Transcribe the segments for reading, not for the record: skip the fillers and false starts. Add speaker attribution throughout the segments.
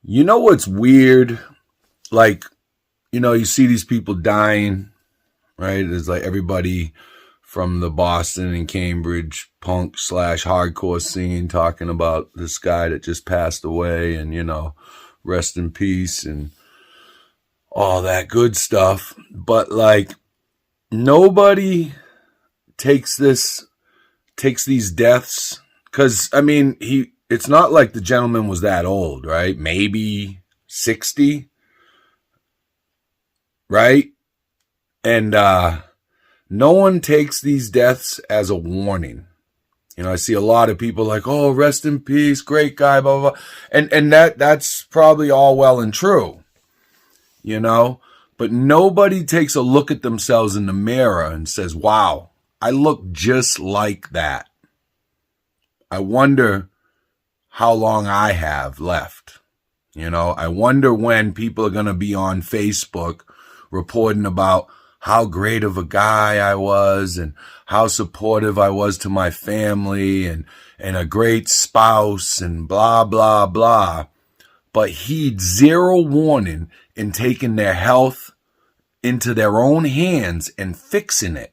Speaker 1: You know what's weird? Like, you see these people dying, right? It's like everybody from the Boston and Cambridge punk / hardcore scene talking about this guy that just passed away and, rest in peace and all that good stuff. But like, nobody takes these deaths. 'Cause I mean, it's not like the gentleman was that old, right? Maybe 60, right? And no one takes these deaths as a warning. I see a lot of people like, oh, rest in peace, great guy, blah, blah, blah. And that's probably all well and true, but nobody takes a look at themselves in the mirror and says, wow, I look just like that. I wonder how long I have left. I wonder when people are going to be on Facebook reporting about how great of a guy I was and how supportive I was to my family and a great spouse and blah, blah, blah. But heed zero warning in taking their health into their own hands and fixing it.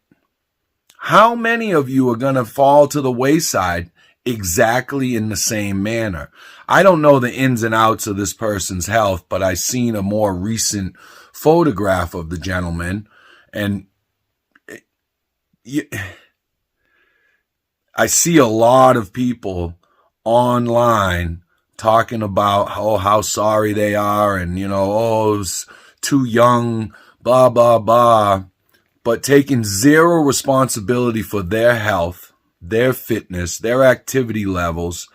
Speaker 1: How many of you are going to fall to the wayside exactly in the same manner? I don't know the ins and outs of this person's health, but I seen a more recent photograph of the gentleman, and I see a lot of people online talking about how sorry they are and, oh, it's too young, blah, blah, blah, but taking zero responsibility for their health, their fitness, their activity levels,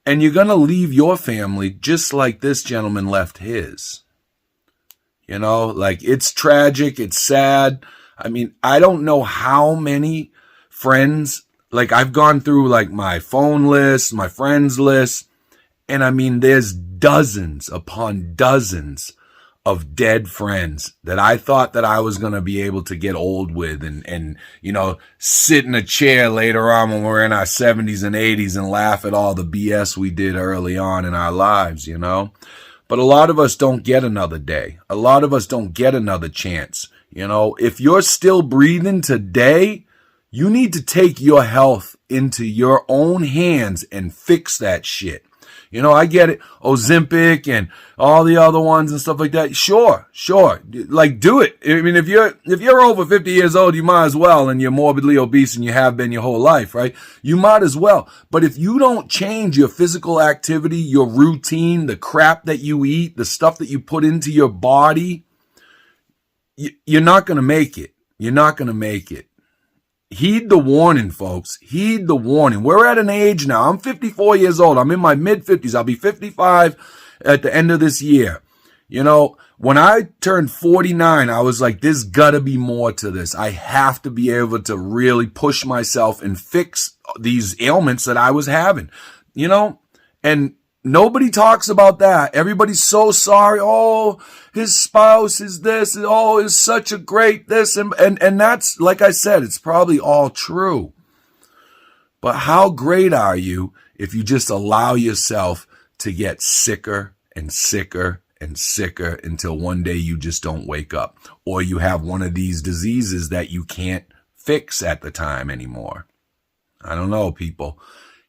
Speaker 1: and you're going to leave your family just like this gentleman left his. Like, it's tragic, it's sad. I mean, I don't know how many friends, like I've gone through like my phone list, my friends list, and I mean, there's dozens upon dozens of dead friends that I thought that I was going to be able to get old with and sit in a chair later on when we're in our 70s and 80s and laugh at all the BS we did early on in our lives, But a lot of us don't get another day. A lot of us don't get another chance. If you're still breathing today, you need to take your health into your own hands and fix that shit. I get it. Ozempic and all the other ones and stuff like that. Sure. Like, do it. I mean, if you're over 50 years old, you might as well, and you're morbidly obese and you have been your whole life, right? You might as well. But if you don't change your physical activity, your routine, the crap that you eat, the stuff that you put into your body, you're not going to make it. You're not going to make it. Heed the warning, folks. Heed the warning. We're at an age now. I'm 54 years old. I'm in my mid-50s. I'll be 55 at the end of this year. When I turned 49, I was like, there's gotta be more to this. I have to be able to really push myself and fix these ailments that I was having, and nobody talks about that. Everybody's so sorry. Oh, his spouse is this. Oh, is such a great this. And that's, like I said, it's probably all true. But how great are you if you just allow yourself to get sicker and sicker and sicker until one day you just don't wake up, or you have one of these diseases that you can't fix at the time anymore? I don't know, people.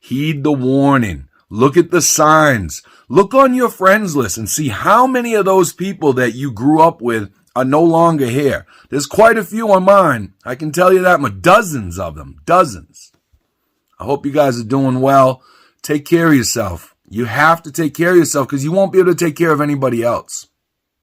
Speaker 1: Heed the warning. Look at the signs. Look on your friends list and see how many of those people that you grew up with are no longer here. There's quite a few on mine. I can tell you that. Dozens of them. Dozens. I hope you guys are doing well. Take care of yourself. You have to take care of yourself because you won't be able to take care of anybody else.